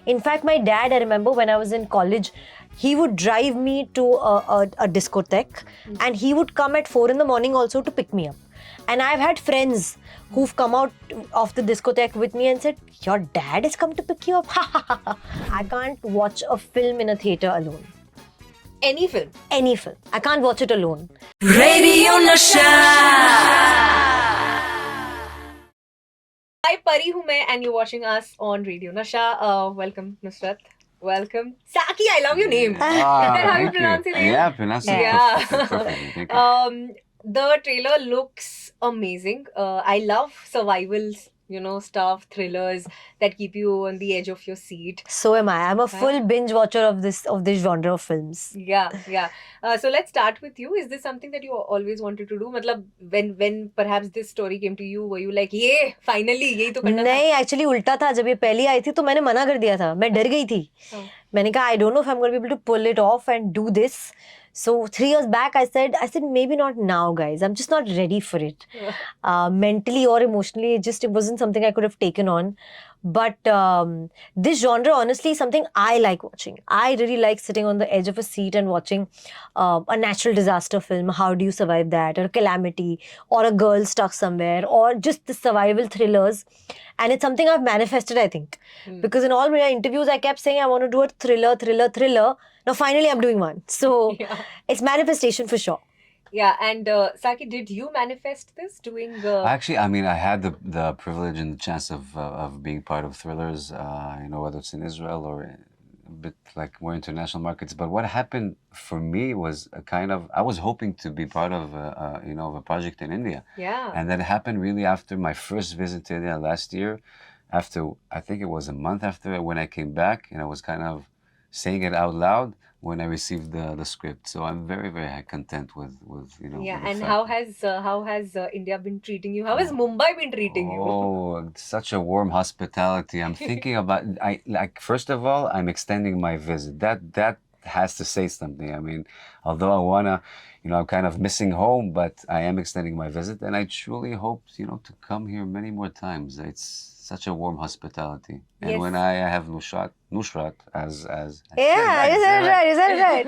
In fact, my dad, I remember when I was in college, he would drive me to a discotheque and he would come at 4 in the morning also to pick me up. And I've had friends who've come out of the discotheque with me and said, your dad has come to pick you up? I can't watch a film in a theatre alone. Any film? Any film. I can't watch it alone. Radio Nasha. Hi, Pari hu main and you're watching us on Radio Nasha. Welcome, Nushrratt. Welcome. Tzachi, I love your name. How you pronounce your name? Yeah, pronounce it Yeah. perfectly. Thank you. The trailer looks amazing. I love survival, stuff, thrillers that keep you on the edge of your seat. So am I. I'm a full binge watcher of this genre of films. Yeah. So let's start with you. Is this something that you always wanted to do? Matlab, when perhaps this story came to you, were you like, yeah, finally, यही तो करना था? नहीं, actually उल्टा था. जब ये पहली आई थी तो मैंने मना कर दिया था. मैं डर गई थी. मैंने कहा, I don't know if I'm going to be able to pull it off and do this. So 3 years back, I said maybe not now, guys. I'm just not ready for it. Mentally or emotionally, it wasn't something I could have taken on. But this genre, honestly, is something I like watching. I really like sitting on the edge of a seat and watching a natural disaster film. How do you survive that? Or a calamity, or a girl stuck somewhere, or just the survival thrillers. And it's something I've manifested, I think. Because in all my interviews, I kept saying I want to do a thriller. Now, finally, I'm doing one. So, it's manifestation for sure. Yeah, and Tzachi, did you manifest this doing? Actually, I had the privilege and the chance of being part of thrillers, whether it's in Israel or a bit like more international markets. But what happened for me was I was hoping to be part of a project in India. Yeah. And that happened really after my first visit to India last year. After, I think it was a month after when I came back, and I was kind of saying it out loud when I received the script. So I'm very, very content with Yeah, with and fact. how has India been treating you? How has Mumbai been treating you? Oh, such a warm hospitality. I'm thinking about, first of all, I'm extending my visit. That has to say something. I mean, although I wanna, I'm kind of missing home, but I am extending my visit, and I truly hope, to come here many more times. It's such a warm hospitality. And Yes. when I have Nushrratt as Yeah, is that right?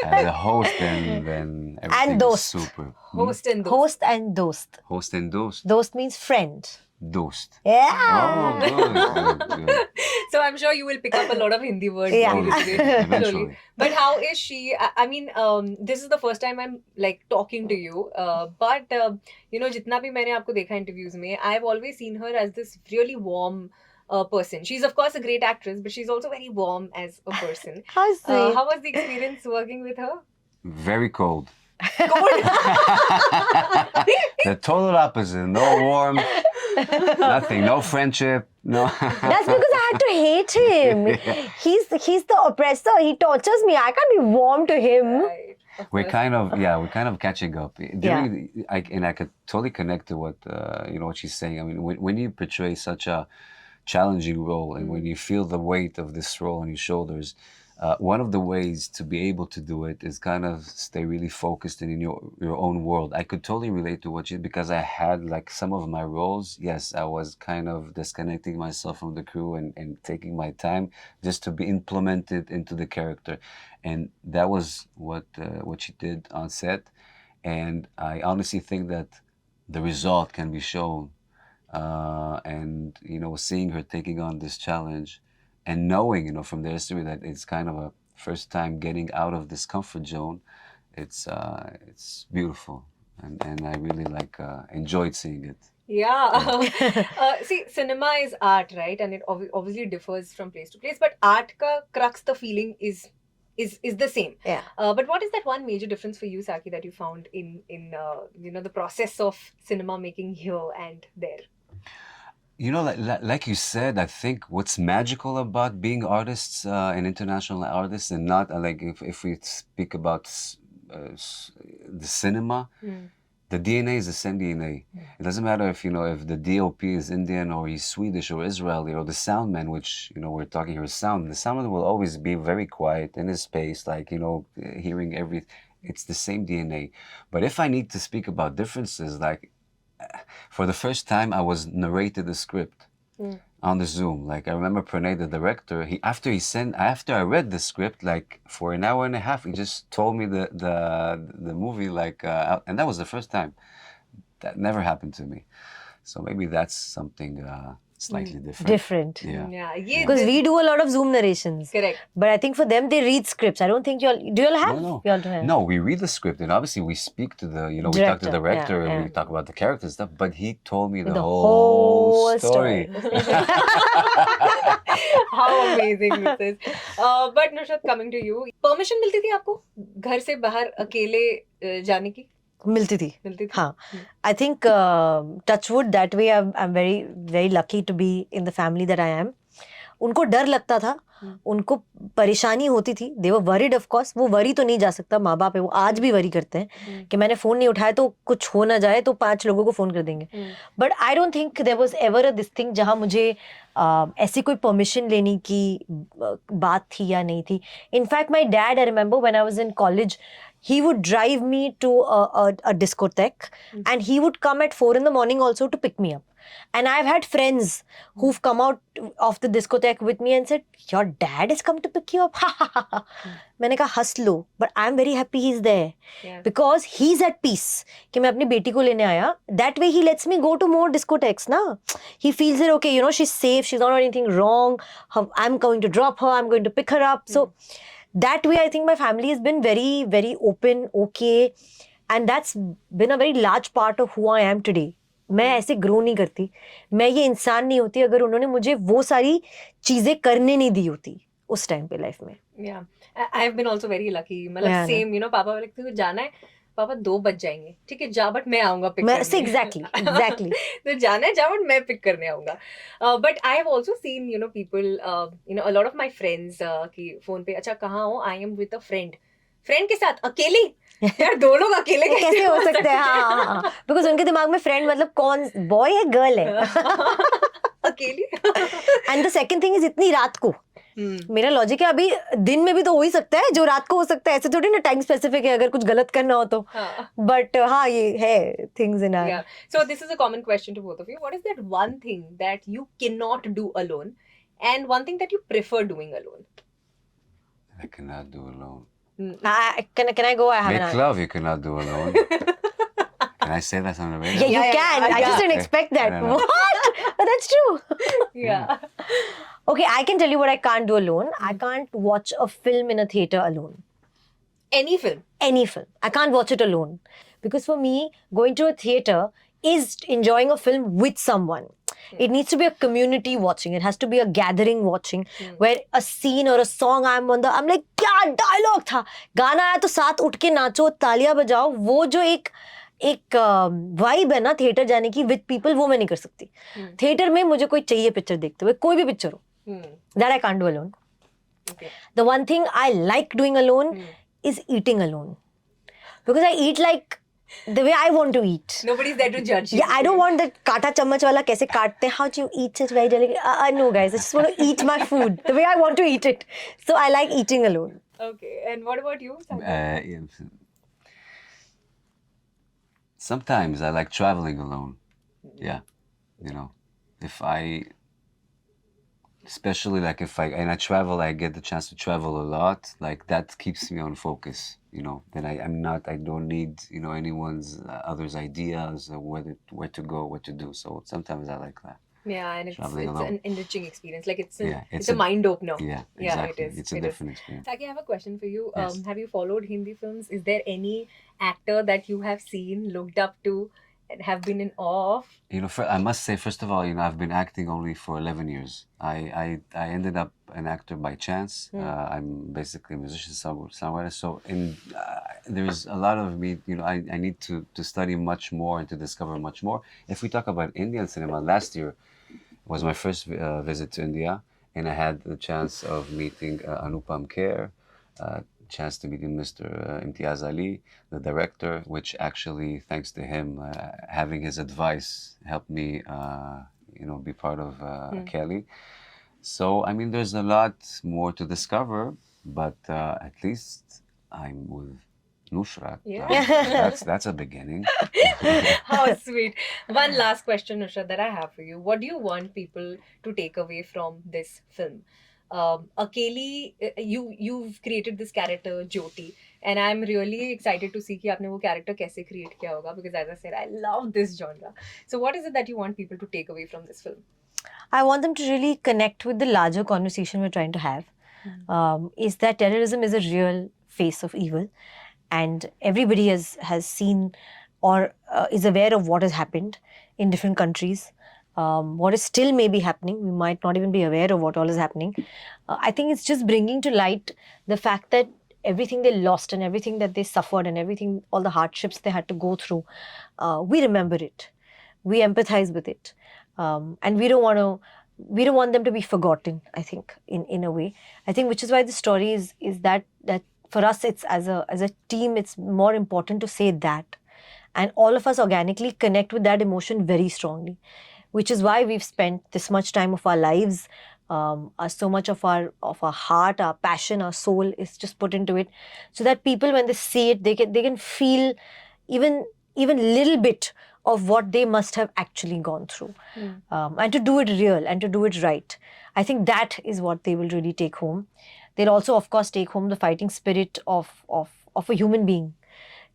as a host, then everything is dost. super. Host and those. Host and dost. Host and dost. Dost means friend. Dost. Yeah. Oh, good. So I'm sure you will pick up a lot of Hindi words Yeah. slowly. Eventually. But how is she? I mean, this is the first time I'm like talking to you. But जितना भी मैंने आपको देखा interviews में, I've always seen her as this really warm person. She's of course a great actress, but she's also very warm as a person. How sweet. How was the experience working with her? Very cold. Cold. The total opposite. No warmth, nothing. No friendship. No. That's because I had to hate him. He's the oppressor. He tortures me. I can't be warm to him. Right. Of We're course. kind of catching up. I could totally connect to what what she's saying. I mean, when you portray such a challenging role, and when you feel the weight of this role on your shoulders, one of the ways to be able to do it is kind of stay really focused in your own world. I could totally relate to what because I had like some of my roles. Yes, I was kind of disconnecting myself from the crew and taking my time just to be implemented into the character, and that was what she did on set. And I honestly think that the result can be shown, and seeing her taking on this challenge. And knowing, from the history that it's kind of a first time getting out of this comfort zone, it's beautiful, and I really enjoyed seeing it. Yeah. See, cinema is art, right? And it obviously differs from place to place. But art ka crux, the feeling is the same. Yeah. But what is that one major difference for you, Tzachi, that you found in the process of cinema making here and there? Like you said, I think what's magical about being artists and international artists, and not if we speak about the cinema, the DNA is the same DNA. It doesn't matter if the DOP is Indian or he's Swedish or Israeli, or the soundman, which we're talking here sound. The soundman will always be very quiet in his space, hearing everything. It's the same DNA. But if I need to speak about differences, for the first time, I was narrated the script. on the Zoom. Like, I remember Pranay, the director, after I read the script, like for an hour and a half, he just told me the movie, like, and that was the first time. That never happened to me. So maybe that's something slightly different. Different. Yeah. Yeah. Because we do a lot of Zoom narrations. Correct. But I think for them, they read scripts. I don't think do you all have? No. You all don't have? No, we read the script, and obviously we speak to the, we talk to the director, yeah, and yeah. we talk about the characters and stuff, but he told me the whole story. How amazing this is. But Nushrratt, coming to you, permission मिलती थी आपको घर से बाहर अकेले जाने की? मिलती थी. हाँ. I think touch wood, that way I'm very very lucky to be in the family that I am. उनको डर लगता था, उनको परेशानी होती थी. They were worried, of course. वो वरी तो नहीं जा सकता, माँ बाप है, वो आज भी वरी करते हैं कि मैंने फोन नहीं उठाया तो कुछ हो ना जाए तो 5 लोगों को फोन कर देंगे. But I don't think there was ever this thing जहाँ मुझे ऐसी कोई परमिशन लेने की बात थी या नहीं थी. In fact, my dad, I remember when I was in college, he would drive me to a discotheque and he would come at 4 in the morning also to pick me up. And I've had friends who've come out of the discotheque with me and said, your dad has come to pick you up? मैंने कहा हंस लो, but I'm very happy he's there. Yeah. Because he's at peace कि मैं अपनी बेटी को लेने आया. That way he lets me go to more discotheques ना. He feels that okay, she's safe, she's not doing anything wrong. I'm going to drop her, I'm going to pick her up. So that way I think my family has been very, very open, okay. And that's been a very large part of who I am today. मैं ऐसे grow नहीं करती, मैं ये इंसान नहीं होती अगर उन्होंने मुझे वो सारी चीजें करने नहीं दी होती उस टाइम पे लाइफ में. Yeah, I have been also very lucky. मतलब same, पापा बोले तुझे जाना है, पापा 2 बज जाएंगे, ठीक है जा, बट मैं आऊंगा पिक करने. Exactly. तो जाना है जा, बट मैं पिक करने आऊंगा. But I have also seen people, a lot of my friends कि फोन पे अच्छा कहाँ हो, I am with a friend के साथ अकेली. यार 2 लोग अकेले कैसे हो सकते हैं? हाँ, बिकॉज उनके दिमाग में फ्रेंड मतलब कौन, बॉय है गर्ल है. अकेली. And the second thing is इतनी रात को. मेरा लॉजिक है अभी दिन में भी तो हो ही सकता है जो रात को हो सकता है, ऐसे थोड़ी ना टाइम स्पेसिफिक है अगर कुछ गलत करना हो तो. बट हाँ ये है things in our. So this is a common question to both of you. What is that one thing that you cannot do alone and one thing that you prefer doing alone? I cannot do alone. Can I go? I haven't. Make love you cannot do alone. Can I say that on the radio? Yeah, you can. I just didn't expect that. No. What? But that's true. Yeah. Okay, I can tell you what I can't do alone. I can't watch a film in a theater alone. Any film? Any film. I can't watch it alone. Because for me, going to a theater is enjoying a film with someone. It needs to be a community watching. It has to be a gathering watching where a scene or a song I'm like, क्या dialogue था. गाना आया तो साथ उठ के नाचो, तालियां बजाओ. वो जो एक वाइब है ना थिएटर जाने की विद पीपल, वो मैं नहीं कर सकती. थिएटर में मुझे कोई चाहिए पिक्चर देखते हुए, कोई भी पिक्चर हो. That I can't do alone. Okay. The one thing I like doing alone is eating alone. Because I eat like the way I want to eat. Nobody's there to judge you. Yeah, I don't want that काटा चम्मच वाला कैसे काटते हैं. How do you eat such very delicate? No guys, I just want to eat my food the way I want to eat it. So I like eating alone. Okay, and what about you? Sometimes I like traveling alone. Yeah, especially like if I travel, I get the chance to travel a lot. Like that keeps me on focus. Then I don't need anyone's others' ideas or where to go, what to do. So sometimes I like that. Yeah, and it's alone. an enriching experience. Like it's a a mind opener. Yeah, exactly. Yeah, it is. It's a different experience. Tzachi, I have a question for you. Yes. Have you followed Hindi films? Is there any actor that you have seen, looked up to, and have been in awe of? I must say, first of all, I've been acting only for 11 years. I ended up an actor by chance. I'm basically a musician somewhere. So there's a lot of me, I need to study much more and to discover much more. If we talk about Indian cinema, last year was my first visit to India, and I had the chance of meeting Anupam Kher, chance to meet Mr. Imtiaz Ali, the director, which actually, thanks to him, having his advice helped me, be part of Akeli. So, there's a lot more to discover, but at least I'm with Nushrratt. Yeah. That's a beginning. How sweet. One last question, Nushrratt, that I have for you. What do you want people to take away from this film? Akeli, you've created this character Jyoti, and I'm really excited to see कि आपने वो character कैसे create किया होगा, because as I said, I love this genre. So what is it that you want people to take away from this film? I want them to really connect with the larger conversation we're trying to have. Is that terrorism is a real face of evil, and everybody has seen or is aware of what has happened in different countries. What is still maybe happening, we might not even be aware of what all is happening. I think it's just bringing to light the fact that everything they lost and everything that they suffered and everything, all the hardships they had to go through, we remember it, we empathize with it, and we don't want them to be forgotten. I think in a way, I think, which is why the story is that for us, it's as a team, it's more important to say that, and all of us organically connect with that emotion very strongly, which is why we've spent this much time of our lives, so much of our heart, our passion, our soul is just put into it, so that people, when they see it, they can feel even little bit of what they must have actually gone through, and to do it real and to do it right. I think that is what they will really take home. They'll also, of course, take home the fighting spirit of a human being.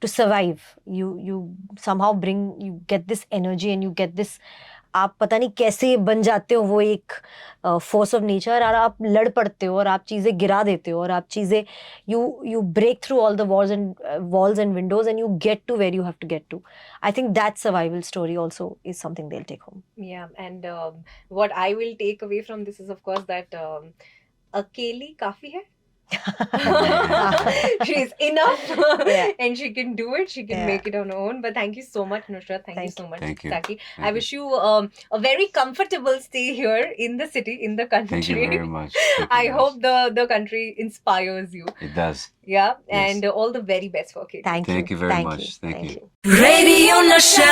To survive, you somehow you get this energy and you get this, आप पता नहीं कैसे बन जाते हो वो एक force of nature, और आप लड़ पड़ते हो और आप चीज़ें गिरा देते हो और आप चीज़ें you break through all the walls and windows and you get to where you have to get to. I think that survival story also is something they'll take home. Yeah, and what I will take away from this is, of course, that Akeli काफी है. She's enough. Yeah. And she can do it, she can Yeah. make it on her own. But thank you so much, Nushrratt. Thank you so much, Thank you. Tzachi. Thank I you. wish you a very comfortable stay here in the city, in the country. Thank you very much. Thank you I guys. hope the country inspires you. It does. Yeah, Yes. and all the very best for Akeli. Thank you. Thank you very much. Thank you. Radio Nasha.